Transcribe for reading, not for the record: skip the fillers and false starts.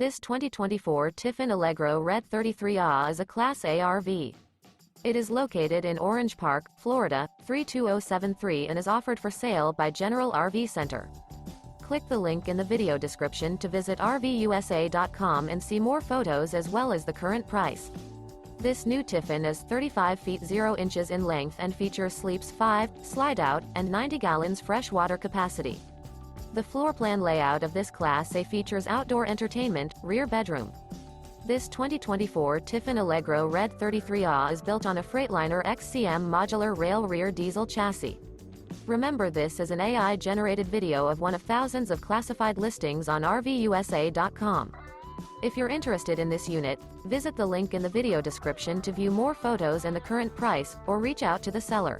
This 2024 Tiffin Allegro Red 33A is a Class A RV. It is located in Orange Park, Florida, 32073 and is offered for sale by General RV Center. Click the link in the video description to visit RVUSA.com and see more photos as well as the current price. This new Tiffin is 35 feet 0 inches in length and features sleeps 5, slide-out, and 90 gallons fresh water capacity. The floor plan layout of this Class A features outdoor entertainment, rear bedroom. This 2024 Tiffin Allegro Red 33A is built on a Freightliner XCM modular rail rear diesel chassis. Remember, this is an AI-generated video of one of thousands of classified listings on RVUSA.com. If you're interested in this unit, visit the link in the video description to view more photos and the current price, or reach out to the seller.